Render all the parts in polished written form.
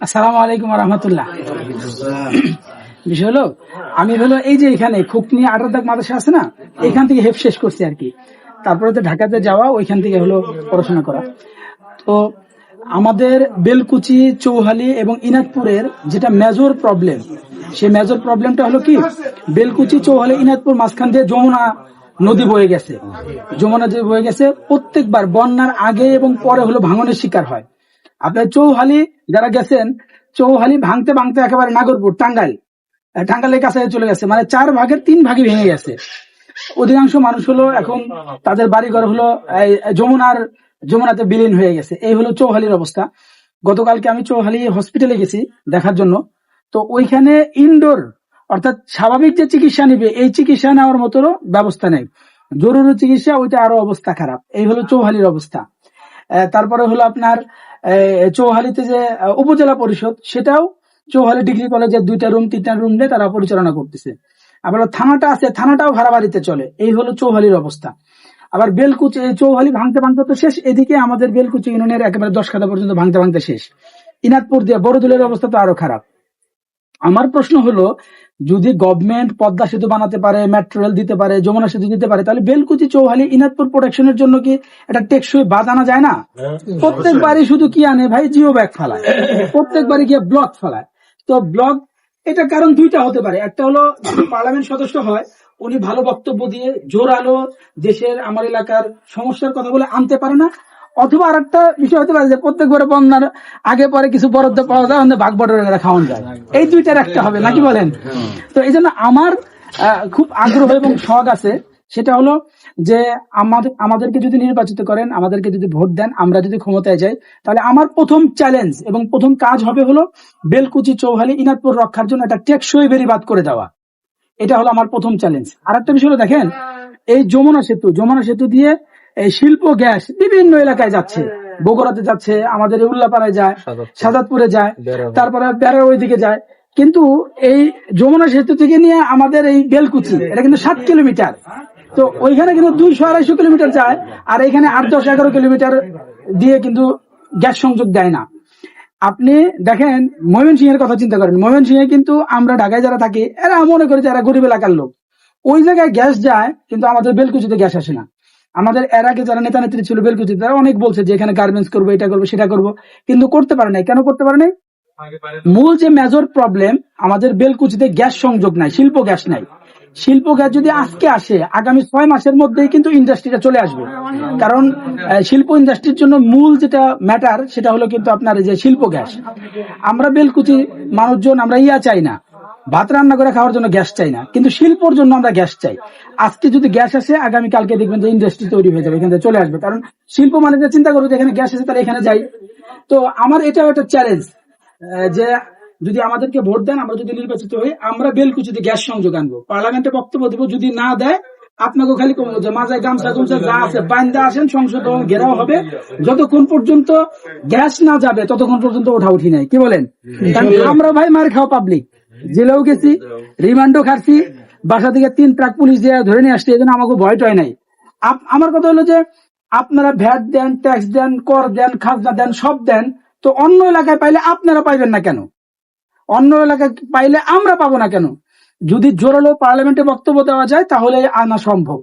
আসসালামু আলাইকুম রহমতুল্লাহ। বিষয় হলো, আমি হলো এই যে এখানে খুকনি 18 দাগ মাদ্রাসা আছে না, এখান থেকে হেফ শেষ করছি আর কি। তারপরে তো ঢাকাতে যাওয়া, ওইখান থেকে হলো পড়াশোনা করা। তো আমাদের বেলকুচি, চৌহালি এবং ইনাদপুরের যেটা মেজর প্রবলেম, সেই মেজর প্রবলেমটা হলো কি, বেলকুচি, চৌহালি, ইনাদপুর মাঝখান দিয়ে যমুনা নদী বয়ে গেছে। যমুনা নদী বয়ে গেছে, প্রত্যেকবার বন্যার আগে এবং পরে হলো ভাঙনের শিকার হয়। আপনার চৌহালি যারা গেছেন, চৌহালি ভাঙতে ভাঙতে একেবারে নাগরপুর, টাঙ্গাইলের কাছে চলে গেছে, মানে 4 ভাগের 3 ভাগই ভেঙে গেছে। অধিকাংশ মানুষ হলো এখন তাদের বাড়িঘর হলো যমুনাতে বিলীন হয়ে গেছে। এই হলো চৌহালির অবস্থা। গতকালকে আমি চৌহালি হসপিটালে গেছি দেখার জন্য। তো ওইখানে ইনডোর, অর্থাৎ স্বাভাবিক যে চিকিৎসা নিবে, এই চিকিৎসা নেওয়ার মতো ব্যবস্থা নেই। জরুরি চিকিৎসা, ওইটা আরো অবস্থা খারাপ। এই হলো চৌহালির অবস্থা। তারপরে হলো আপনার চৌহালিতে যে উপজেলা পরিষদ, সেটাও চৌহালি ডিগ্রি কলেজের 2টা রুম 3টা রুম নিয়ে তারা পরিচালনা করতেছে। আবার থানাটা আছে, থানাটাও ভাড়া বাড়িতে চলে। এই হলো চৌহালির অবস্থা। আবার বেলকুচি, চৌহালি ভাঙতে ভাঙতে তো শেষ, এদিকে আমাদের বেলকুচি ইউনিয়নের একেবারে 10 কাঠা পর্যন্ত ভাঙতে ভাঙতে শেষ। ইনাদপুর দিয়ে বড়দুলের অবস্থা তো আরো খারাপ। আমার প্রশ্ন হলো, যদি গভর্নমেন্ট পদ্মা সেতু বানাতে পারে, মেট্রো রেল দিতে পারে, যমুনা সেতু দিতে পারে, তাহলে বেলকুচি, চৌহালি, ইনাদপুর প্রোটেকশনের জন্য কি এটা টেকসই বাঁধ আনা যায় না? প্রত্যেকবারই শুধু কি আনে ভাই, জিও ব্যাগ ফেলায়, প্রত্যেকবারই গিয়ে ব্লক ফেলায়। তো ব্লক, এটা কারণ 2টা হতে পারে। একটা হলো, যদি পার্লামেন্ট সদস্য হয়, উনি ভালো বক্তব্য দিয়ে জোরালো দেশের, আমার এলাকার সমস্যার কথা বলে আনতে পারে না। অথবা আর একটা বিষয় হতে পারে যে প্রত্যেকবারে বন্যার আগে পরে কিছু বরাদ্দ পাওয়া যায়, ভাগ বটরে খাওয়ানো যায়। এই 2টার একটা হবে নাকি বলেন? তো এই জন্য আমার খুব আগ্রহ এবং শখ আছে, সেটা হলো যে আমাদেরকে যদি নির্বাচিত করেন, আমাদেরকে যদি ভোট দেন, আমরা যদি ক্ষমতায় যাই, তাহলে আমার প্রথম চ্যালেঞ্জ এবং প্রথম কাজ হবে হলো বেলকুচি, চৌহালি, ইনাদপুর রক্ষার জন্য একটা টেকসই বেড়িবাঁধ করে দেওয়া। এটা হলো আমার প্রথম চ্যালেঞ্জ। আর একটা বিষয় হলো, দেখেন এই যমুনা সেতু দিয়ে এই শিল্প গ্যাস বিভিন্ন এলাকায় যাচ্ছে, বগুড়াতে যাচ্ছে, আমাদের উল্লাপাড়ায় যায়, সাজাদপুরে যায়, তারপরে বেড়ার ওইদিকে যায়। কিন্তু এই যমুনা সেতু থেকে নিয়ে আমাদের এই বেলকুচি, এটা কিন্তু 7 কিলোমিটার। তো ওইখানে কিন্তু 200-250 কিলোমিটার যায়, আর এখানে 8-10-11 কিলোমিটার দিয়ে কিন্তু গ্যাস সংযোগ দেয় না। আপনি দেখেন ময়মনসিংহের কথা চিন্তা করেন, ময়মনসিংহে কিন্তু আমরা ঢাকায় যারা থাকি, এরা মনে করি যে এরা গরিব এলাকার লোক, ওই জায়গায় গ্যাস যায়, কিন্তু আমাদের বেলকুচিতে গ্যাস আসে না। আমাদের এর আগে যারা নেতা নেত্রী ছিল বেলকুচিতে, তারা অনেক বলছে যে এখানে গার্মেন্টস করবো, এটা করবো, সেটা করবো, কিন্তু করতে পারে নাই। কেন করতে পারে নাই? মূল যে মেজর প্রবলেম, আমাদের বেলকুচিতে গ্যাস সংযোগ নাই, শিল্প গ্যাস নাই। শিল্প গ্যাস যদি আজকে আসে, আগামী 6 মাসের মধ্যেই কিন্তু ইন্ডাস্ট্রিটা চলে আসবে। কারণ শিল্প ইন্ডাস্ট্রির জন্য মূল যেটা ম্যাটার, সেটা হলো কিন্তু আপনার যে শিল্প গ্যাস। আমরা বেলকুচি মানুষজন, আমরা চাই না, ভাত রান্না করে খাওয়ার জন্য গ্যাস চাই না, কিন্তু শিল্পর জন্য আমরা গ্যাস চাই। আজকে যদি গ্যাস আসে, আগামী কালকে দেখবেন যে ইন্ডাস্ট্রি তৈরি হয়ে যাবে, এখানে চলে আসবে। কারণ শিল্প মানে চিন্তা করবো যে এখানে গ্যাস আছে, তাহলে এখানে যাই। তো আমার এটাও একটা চ্যালেঞ্জ যে যদি আমাদেরকে ভোট দেন, আমরা যদি নির্বাচিত হই, আমরা বেলকুচিতে গ্যাস সংযোগ আনবো, পার্লামেন্টে বক্তব্য দেবো। যদি না দেয়, আপনাকে খালি কমবো যে মাজায় গামছা গুমছা যা আছে বাইন্দা আসেন, সংসদ ঘেরাও হবে। যতক্ষণ পর্যন্ত গ্যাস না যাবে, ততক্ষণ পর্যন্ত ওঠা উঠি নাই। কি বলেন? আমরা ভাই মার খাওয়া পাবলিক, জেলেও গেছি, রিমান্ডও খাচ্ছি, বাসা থেকে 3 ট্রাক পুলিশ দিয়ে ধরে নিয়ে আসছে, এই জন্য আমাকে ভয় টয় নাই। আমার কথা হলো যে আপনারা ভ্যাট দেন, ট্যাক্স দেন, কর দেন, খাজনা দেন, সব দেন, তো অন্য এলাকায় পাইলে আপনারা পাইবেন না কেন? অন্য এলাকায় পাইলে আমরা পাবো না কেন? যদি জোরালো পার্লামেন্টে বক্তব্য দেওয়া যায়, তাহলে আনা সম্ভব।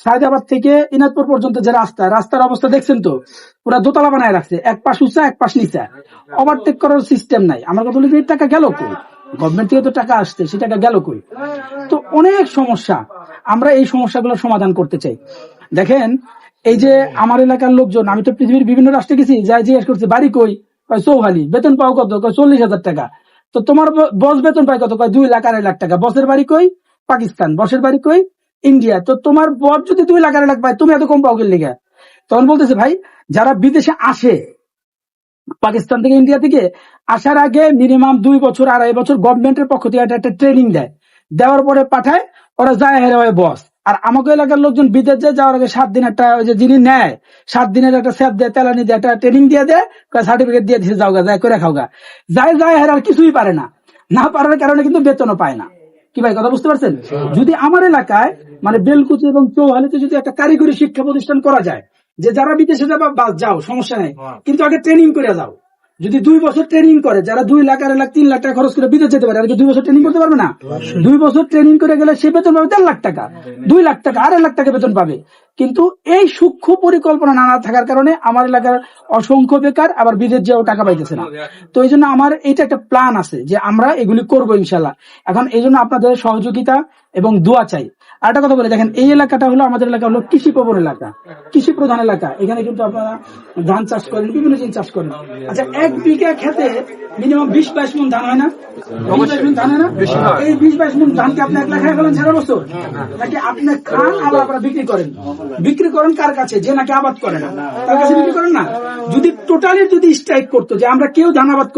সায়দাবাদ থেকে ইনাদপুর পর্যন্ত যে রাস্তার অবস্থা দেখছেন তো, পুরা দোতলা বানায় রাখছে, এক পাশ উঁচা এক পাশ নিচা, ওভারটেক করার সিস্টেম নাই। আমার কথা হলো যে টাকা গেল কই? গভর্নমেন্ট থেকে তো টাকা আসছে, সে টাকা গেল কই? তো অনেক সমস্যা, আমরা এই সমস্যাগুলো সমাধান করতে চাই। দেখেন এই যে আমার এলাকার লোকজন, আমি তো পৃথিবীর বিভিন্ন রাষ্ট্রে গেছি, যাই জিজ্ঞেস করছে বাড়ি কই, চৌহালি। বেতন পাও কত? 40,000 টাকা। তো তোমার বস বেতন পায় কত? 2 লাখ 2.5 লাখ টাকা। বসের বাড়ি কই? পাকিস্তান। বসের বাড়ি কই? ইন্ডিয়া। তো তোমার বস যদি 2 লাখ 2.5 লাখ পায়, তুমি এত কম পাও গেলে? তখন বলতেছে ভাই, যারা বিদেশে আসে পাকিস্তান থেকে, ইন্ডিয়া থেকে, আসার আগে মিনিমাম 2 বছর 2.5 বছর গভর্নমেন্টের পক্ষ থেকে একটা ট্রেনিং দেয়, দেওয়ার পরে পাঠায়, ওরা যায় হেরে হয় বস। আর আমাকে এলাকার লোকজন বিদেশ যায়, যাওয়ার আগে 7 দিন একটা যিনি নেয় 7 দিনের একটা স্যাপ দেয়, তেলানি দেয়, একটা ট্রেনিং দিয়ে দেয়, সার্টিফিকেট দিয়ে দিচ্ছে, যাও গা, যায় করে খাওগা, যায় হেরে আর কিছুই পারে না। না পারার কারণে কিন্তু বেতনও পায় না। কি ভাই কথা বুঝতে পারছেন? যদি আমার এলাকায় মানে বেলকুচি এবং চৌহালিতে যদি একটা কারিগরি শিক্ষা প্রতিষ্ঠান করা যায়, যে যারা বিদেশে যাবা বাস যাও, সমস্যা নেই, কিন্তু আগে ট্রেনিং করে যাও, যদি 2 বছর ট্রেনিং করে, যারা 2 লাখ 2.5 লাখ 3 লাখ টাকা খরচ করে বিদেশ যেতে পারে, আর 2 বছর ট্রেনিং করতে পারবে না? 2 বছর ট্রেনিং করে গেলে সে বেতন পাবে 1.5 লাখ টাকা, 2 লাখ টাকা 2.5 লাখ টাকা বেতন পাবে। কিন্তু এই সূক্ষ্ম পরিকল্পনা না থাকার কারণে আমার এলাকার অসংখ্য বেকার আবার বিদেশ যাওয়াও টাকা পাইতেছে না। তো এই জন্য আমার এইটা একটা প্ল্যান আছে যে আমরা এগুলি করবো ইনশাল্লাহ। এখন এই জন্য আপনাদের সহযোগিতা এবং দোয়া চাই। আর একটা কথা বলে দেখেন, এই এলাকাটা হলো আমাদের এলাকা হলো কৃষি প্রবণ এলাকা, কৃষি প্রধান এলাকা। এখানে কিন্তু আপনারা ধান চাষ করেন, বিভিন্ন জিনিস চাষ করেন। আচ্ছা, 1 বিঘা খেতে মিনিমাম 20-22 মণ ধান হয় না? 20-22 মণ ধান হয় না? এই 20-22 মণ ধানকে আপনি একলা খাই ফেলেন সারা বছর, নাকি আপনি খান আবার আপনারা বিক্রি করেন? বিক্রি করেন কার কাছে? যে নাকি আবাদ করে না, তার কাছে বিক্রি করেন না? যদি টোটালি যদি স্ট্রাইক করতো যে আমরা কেউ ধান আবাদ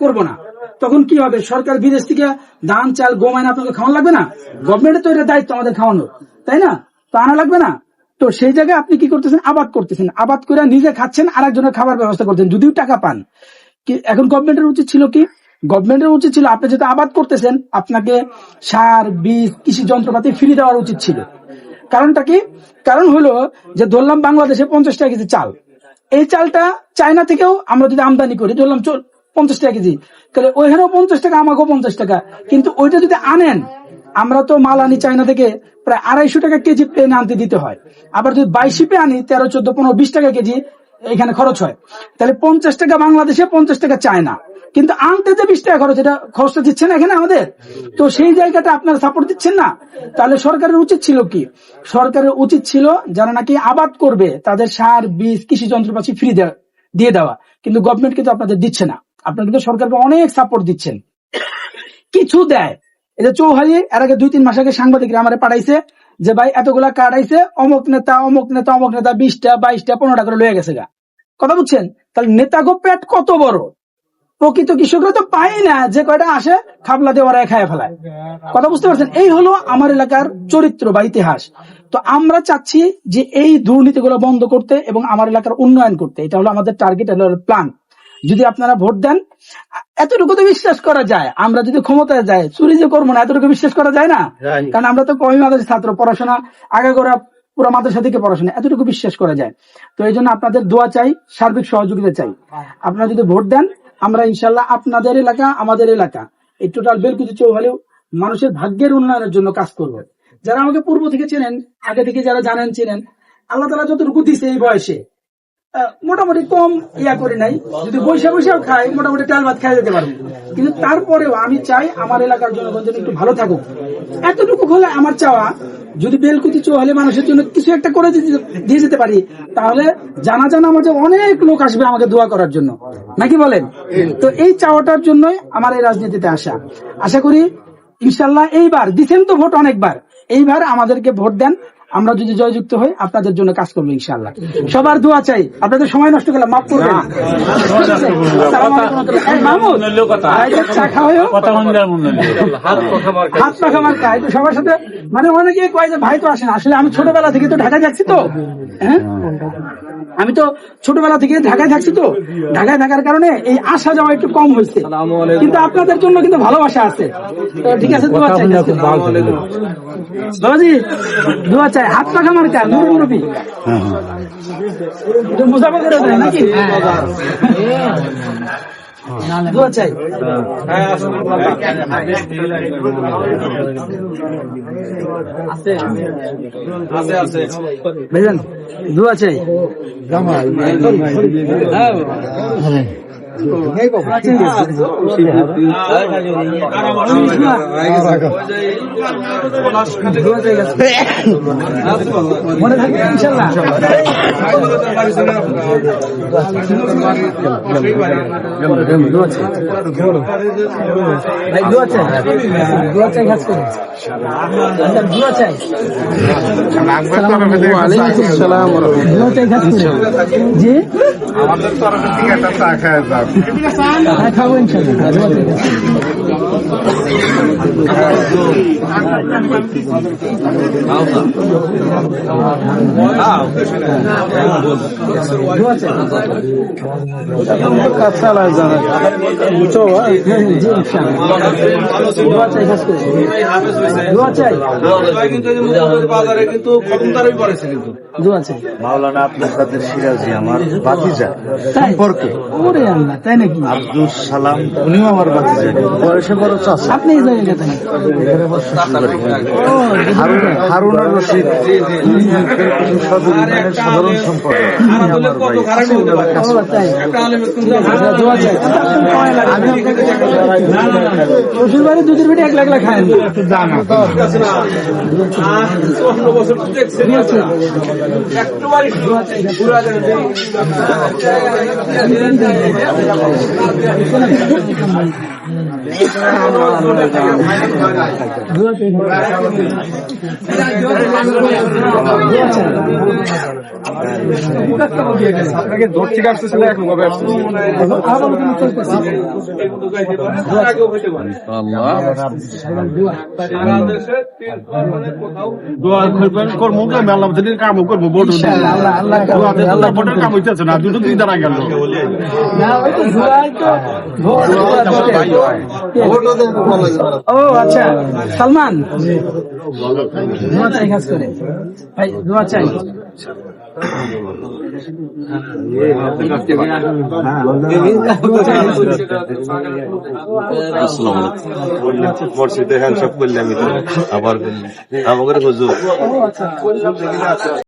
করবো না, তখন কি হবে? সরকার বিদেশ থেকে ধান চাল গম আইন আপনাকে খাওয়ানো লাগবে না? গভর্নমেন্টের তো এটা দায়িত্ব আমাদের খাওয়ানোর, তাই না? তো আনা লাগবে না? তো সেই জায়গায় আপনি কি করতেছেন? আবাদ করতেছেন, আবাদ করে নিজে খাচ্ছেন, আর একজনের খাবার ব্যবস্থা করতেন, যদিও টাকা পান। এখন গভর্নমেন্টের উচিত ছিল কি? গভর্নমেন্টের উচিত ছিল আপনি যেহেতু আবাদ করতেছেন, আপনাকে সার, বীজ, কৃষি যন্ত্রপাতি ফ্রি দেওয়ার উচিত ছিল। কারণটা কি? কারণ হলো যে ধরলাম বাংলাদেশে 50 টাকা কেজি চাল, এই চালটা চায়না থেকেও আমরা যদি আমদানি করি, ধরলাম 50 টাকা কেজি, তাহলে ওইখানেও 50 টাকা, আমাকেও 50 টাকা। কিন্তু ওইটা যদি আনেন, আমরা তো মাল আনি চায়না থেকে প্রায় 250 টাকা কেজি প্লেনে আনতে দিতে হয়। আবার যদি 22 শিপে আনি 13, 14, 15, 20 টাকা কেজি এখানে খরচ হয়। তাহলে 50 টাকা বাংলাদেশে, 50 টাকা চায়না, কিন্তু আনতে যে 20 টাকা খরচ, এটা খরচটা দিচ্ছে না এখানে আমাদের। তো সেই জায়গাটা আপনারা সাপোর্ট দিচ্ছেন না। তাহলে সরকারের উচিত ছিল কি? সরকারের উচিত ছিল যারা নাকি আবাদ করবে তাদের সার, বীজ, কৃষি যন্ত্রপাতি ফ্রি দিয়ে দেওয়া। কিন্তু গভর্নমেন্ট কিন্তু আপনাদের দিচ্ছে না। আপনারা কিন্তু সরকারকে অনেক সাপোর্ট দিচ্ছেন, কিছু দেয়। এই যে চৌহালি এর আগে 2-3 মাস আগে সাংবাদিকরা আমারে পাঠাইছে যে ভাই এতগুলা কার্ড আইছে, অমুক নেতা 20টা 22টা 15টা করে লয়ে গেছে গা। কথা বুঝছেন? তাহলে নেতাগো পেট কত বড়, প্রকৃত কৃষকরা তো পায় না, যে কয়টা আসে খাবলা দিয়ে ওরা খায় ফেলায়। কথা বুঝতে পারছেন? এই হলো আমার এলাকার চরিত্র বা ইতিহাস। তো আমরা চাচ্ছি যে এই দুর্নীতিগুলো বন্ধ করতে এবং আমার এলাকার উন্নয়ন করতে। এটা হলো আমাদের টার্গেট, এটা হলো প্ল্যান। যদি আপনারা ভোট দেন, এতটুকু তো বিশ্বাস করা যায়, আমরা যদি ক্ষমতায় যাই চুরি যে করবো না, এতটুকু বিশ্বাস করা যায় না? কারণ আমরা তো কমি মাদ্রাসার ছাত্র, পড়াশোনা আগে করা পুরো মাদ্রাসা থেকে পড়াশোনা, এতটুকু বিশ্বাস করা যায়। তো এই জন্য আপনাদের দোয়া চাই, সার্বিক সহযোগিতা চাই। আপনারা যদি ভোট দেন, আমরা ইনশাল্লাহ আপনাদের এলাকা, আমাদের এলাকা, এই টোটাল বেলকুচি চৌহালিও মানুষের ভাগ্যের উন্নয়নের জন্য কাজ করবো। যারা আমাকে পূর্ব থেকে চেনেন, আগে থেকে যারা জানেন চেনেন, আল্লাহ তাআলা যতটুকু দিছে এই বয়সে মোটামুটি কম করি নাই। যদি বৈশাখ খাই, মোটামুটি চাল ভাত খাই যেতে পারবো। কিন্তু তারপরেও আমি চাই আমার এলাকার জনগণ যেন একটু ভালো থাকুক, এতটুকু হলে আমার চাওয়া। যদি বেলকুচি চৌহালি মানুষের জন্য কিছু একটা করে দিয়ে যেতে পারি, তাহলে জানা আমাদের অনেক লোক আসবে আমাকে দোয়া করার জন্য, নাকি বলেন? তো এই চাওয়াটার জন্যই আমার এই রাজনীতিতে আসা। আশা করি ইনশাল্লাহ এইবার দিচ্ছেন তো ভোট অনেকবার, এইবার আমাদেরকে ভোট দেন, আমরা যদি জয়যুক্ত হই আপনাদের জন্য কাজ করবো ইনশাআল্লাহ। সবার দোয়া চাই। আপনাদের সময় নষ্ট করলাম, মাফ করবেন। হাত পাখা মার্কা সবার সাথে, মানে অনেকে কয় যে ভাই তো আসেন, আসলে আমি ছোটবেলা থেকে তো ঢাকায় থাকছি, তো হ্যাঁ আমি তো ছোটবেলা থেকে ঢাকায় থাকছি, তো ঢাকায় থাকার কারণে এই আসা যাওয়া একটু কম হয়েছে, কিন্তু আপনাদের জন্য কিন্তু ভালোবাসা আছে। তো ঠিক আছে, দোয়া চাই বাবাজি, দোয়া চাই। হাত পাখা মার্কা নূর মুরব্বি মুসাফা করে দেয় নাকি? দোয়া চাই। ভাইজান দোয়া চাই। মনে থাকবে ইনশাল্লাহ। দোয়া চাই, দোয়া চাই, কাজ করে দোয়া চাই। দোয়া চাই, কাজ করে। জি আমাদের তরফ থেকে একটা চা খাওয়া যাবে, খাবো ইনশাল্লাহ। মাওলানা আব্দুল কাদের সিরাজি আমার ভাতিজা সম্পর্কে। তাই নাকি? আব্দুল সালাম, উনিও আমার বাতিজা, বয়সে বড় চাচা। আপনি এই জায়গায় গেছেন? হারুনুর রশিদ সদর ইউনিয়নের সাধারণ সম্পাদক। শ্বশুর বাড়ি দুধের বেটে 1 লাখ খায় আপনাকে দূর থেকে আসতেছিল, এখন কবে আসছে? দোয়া করবেন, কর্ম মেলা কামও করবো, ভোট ভোটের কাম হইতেছে না, দুটো দিন দাঁড়া গেল। ও আচ্ছা, সালমান দোয়া চাই, কাজ করে ভাই, দোয়া চাই। মসজিদে হ্যান্ডশপ করলে আমি তো আবার আমাদের হুজুর